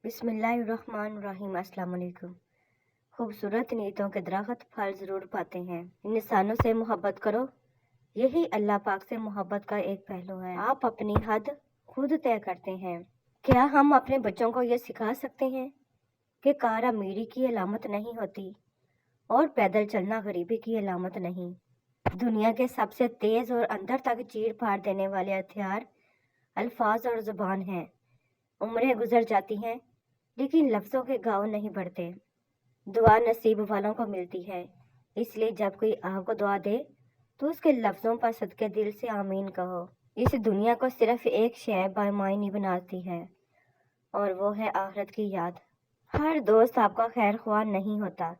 بسم اللہ الرحمن الرحیم۔ السلام علیکم۔ خوبصورت نیتوں کے درخت پھل ضرور پاتے ہیں۔ انسانوں سے محبت کرو، یہی اللہ پاک سے محبت کا ایک پہلو ہے۔ آپ اپنی حد خود طے کرتے ہیں۔ کیا ہم اپنے بچوں کو یہ سکھا سکتے ہیں کہ کار امیری کی علامت نہیں ہوتی اور پیدل چلنا غریبی کی علامت نہیں؟ دنیا کے سب سے تیز اور اندر تک چیر پھاڑ دینے والے ہتھیار الفاظ اور زبان ہیں۔ عمریں گزر جاتی ہیں لیکن لفظوں کے گاؤ نہیں بڑھتے۔ دعا نصیب والوں کو ملتی ہے، اس لیے جب کوئی آپ کو دعا دے تو اس کے لفظوں پر صدقے دل سے آمین کہو۔ اس دنیا کو صرف ایک شے بامعنی بناتی ہے اور وہ ہے آخرت کی یاد۔ ہر دوست آپ کا خیر خواہ نہیں ہوتا،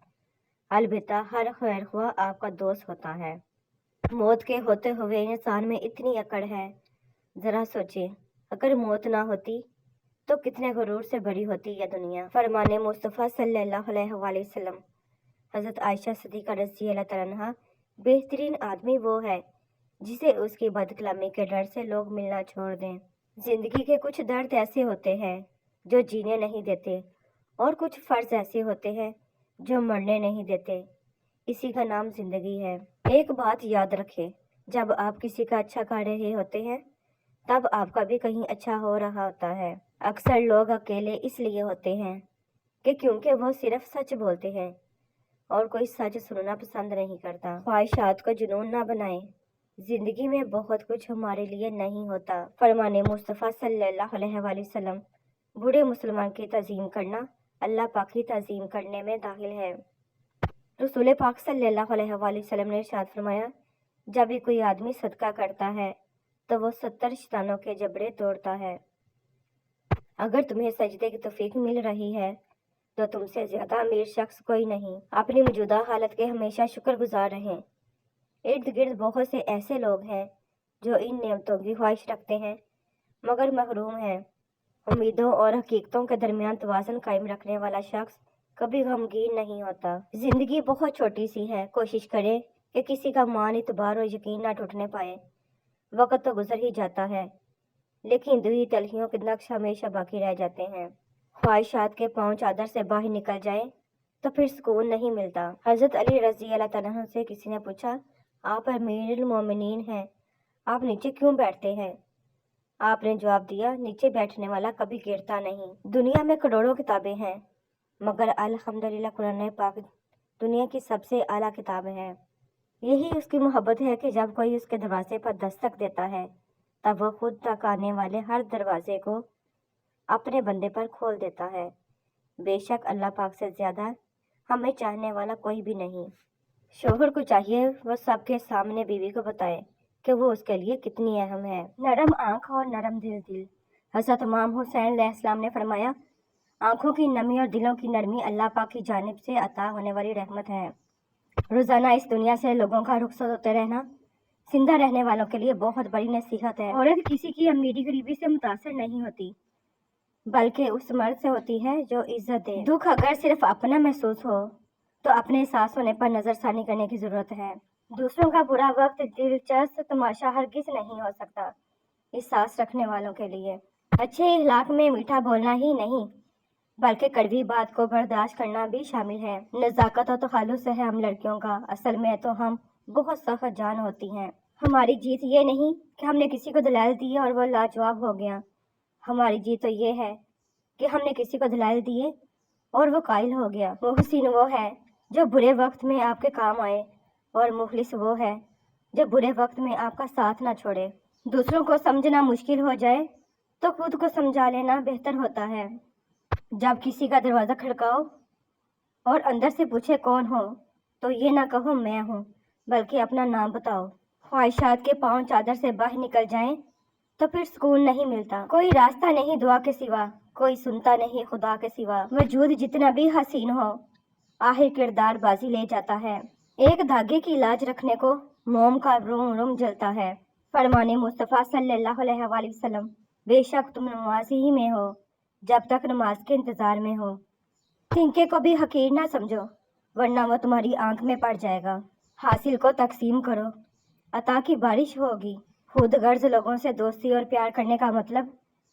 البتہ ہر خیر خواہ آپ کا دوست ہوتا ہے۔ موت کے ہوتے ہوئے انسان میں اتنی اکڑ ہے، ذرا سوچیں اگر موت نہ ہوتی تو کتنے غرور سے بھری ہوتی یہ دنیا۔ فرمان مصطفیٰ صلی اللہ علیہ وآلہ وسلم۔ حضرت عائشہ صدیقہ رضی اللہ تعالیٰ عنہا، بہترین آدمی وہ ہے جسے اس کی بد کلامی کے ڈر سے لوگ ملنا چھوڑ دیں۔ زندگی کے کچھ درد ایسے ہوتے ہیں جو جینے نہیں دیتے اور کچھ فرض ایسے ہوتے ہیں جو مرنے نہیں دیتے، اسی کا نام زندگی ہے۔ ایک بات یاد رکھیں، جب آپ کسی کا اچھا کر رہے ہوتے ہیں تب آپ کا بھی کہیں اچھا ہو رہا ہوتا ہے۔ اکثر لوگ اکیلے اس لیے ہوتے ہیں کہ کیونکہ وہ صرف سچ بولتے ہیں اور کوئی سچ سننا پسند نہیں کرتا۔ خواہشات کو جنون نہ بنائیں، زندگی میں بہت کچھ ہمارے لیے نہیں ہوتا۔ فرمان مصطفیٰ صلی اللہ علیہ وآلہ وسلم۔ بوڑھے مسلمان کی تعظیم کرنا اللہ پاک کی تعظیم کرنے میں داخل ہے۔ رسول پاک صلی اللہ علیہ وآلہ وسلم نے ارشاد فرمایا، جب بھی کوئی آدمی صدقہ کرتا ہے تو وہ 70 شیطانوں کے جبڑے توڑتا ہے۔ اگر تمہیں سجدے کی توفیق مل رہی ہے تو تم سے زیادہ امیر شخص کوئی نہیں۔ اپنی موجودہ حالت کے ہمیشہ شکر گزار رہیں۔ ارد گرد بہت سے ایسے لوگ ہیں جو ان نعمتوں کی خواہش رکھتے ہیں مگر محروم ہیں۔ امیدوں اور حقیقتوں کے درمیان توازن قائم رکھنے والا شخص کبھی غمگین نہیں ہوتا۔ زندگی بہت چھوٹی سی ہے، کوشش کریں کہ کسی کا مان اعتبار اور یقین نہ ٹوٹنے پائے۔ وقت تو گزر ہی جاتا ہے لیکن دوئی تلخیوں کے نقش ہمیشہ باقی رہ جاتے ہیں۔ خواہشات کے پاؤں چادر سے باہر نکل جائیں تو پھر سکون نہیں ملتا۔ حضرت علی رضی اللہ تعالیٰ عنہ سے کسی نے پوچھا، آپ امیر المومنین ہیں، آپ نیچے کیوں بیٹھتے ہیں؟ آپ نے جواب دیا، نیچے بیٹھنے والا کبھی گرتا نہیں۔ دنیا میں کروڑوں کتابیں ہیں مگر الحمدللہ قرآن پاک دنیا کی سب سے اعلیٰ کتاب ہے۔ یہی اس کی محبت ہے کہ جب کوئی اس کے دروازے پر دستک دیتا ہے تب وہ خود تک آنے والے ہر دروازے کو اپنے بندے پر کھول دیتا ہے۔ بے شک اللہ پاک سے زیادہ ہمیں چاہنے والا کوئی بھی نہیں۔ شوہر کو چاہیے وہ سب کے سامنے بیوی کو بتائے کہ وہ اس کے لیے کتنی اہم ہے۔ نرم آنکھ اور نرم دل۔ حضرت امام حسین علیہ السلام نے فرمایا، آنکھوں کی نمی اور دلوں کی نرمی اللہ پاک کی جانب سے عطا ہونے والی رحمت ہے۔ روزانہ اس دنیا سے لوگوں کا رخصت ہوتے رہنا زندہ رہنے والوں کے لیے بہت بڑی نصیحت ہے۔ عورت کسی کی امیری غریبی سے متاثر نہیں ہوتی بلکہ اس مرد سے ہوتی ہے جو عزت دے۔ دکھ اگر صرف اپنا محسوس ہو تو اپنے احساس ہونے پر نظر ثانی کرنے کی ضرورت ہے۔ دوسروں کا برا وقت دلچسپ تماشا ہرگز نہیں ہو سکتا احساس رکھنے والوں کے لیے۔ اچھے اخلاق میں میٹھا بولنا ہی نہیں بلکہ کڑوی بات کو برداشت کرنا بھی شامل ہے۔ نزاکت و تخلص ہے ہم لڑکیوں کا، اصل میں تو ہم بہت سخت جان ہوتی ہیں۔ ہماری جیت یہ نہیں کہ ہم نے کسی کو دلائل دی اور وہ لاجواب ہو گیا، ہماری جیت تو یہ ہے کہ ہم نے کسی کو دلائل دیے اور وہ قائل ہو گیا۔ محسن وہ ہے جو برے وقت میں آپ کے کام آئے اور مخلص وہ ہے جو برے وقت میں آپ کا ساتھ نہ چھوڑے۔ دوسروں کو سمجھنا مشکل ہو جائے تو خود کو سمجھا لینا بہتر ہوتا ہے۔ جب کسی کا دروازہ کھڑکاؤ اور اندر سے پوچھے کون ہو تو یہ نہ کہو میں ہوں بلکہ اپنا نام بتاؤ۔ خواہشات کے پاؤں چادر سے باہر نکل جائیں تو پھر سکون نہیں ملتا۔ کوئی راستہ نہیں دعا کے سوا، کوئی سنتا نہیں خدا کے سوا۔ وجود جتنا بھی حسین ہو آخر کردار بازی لے جاتا ہے۔ ایک دھاگے کی لاج رکھنے کو موم کا روم روم جلتا ہے۔ فرمان مصطفیٰ صلی اللہ علیہ وآلہ وسلم، بے شک تم نماز ہی میں ہو جب تک نماز کے انتظار میں ہو۔ تنکے کو بھی حقیر نہ سمجھو ورنہ وہ تمہاری آنکھ میں پڑ جائے گا۔ حاصل کو تقسیم کرو، عطا کی بارش ہوگی۔ خود غرض لوگوں سے دوستی اور پیار کرنے کا مطلب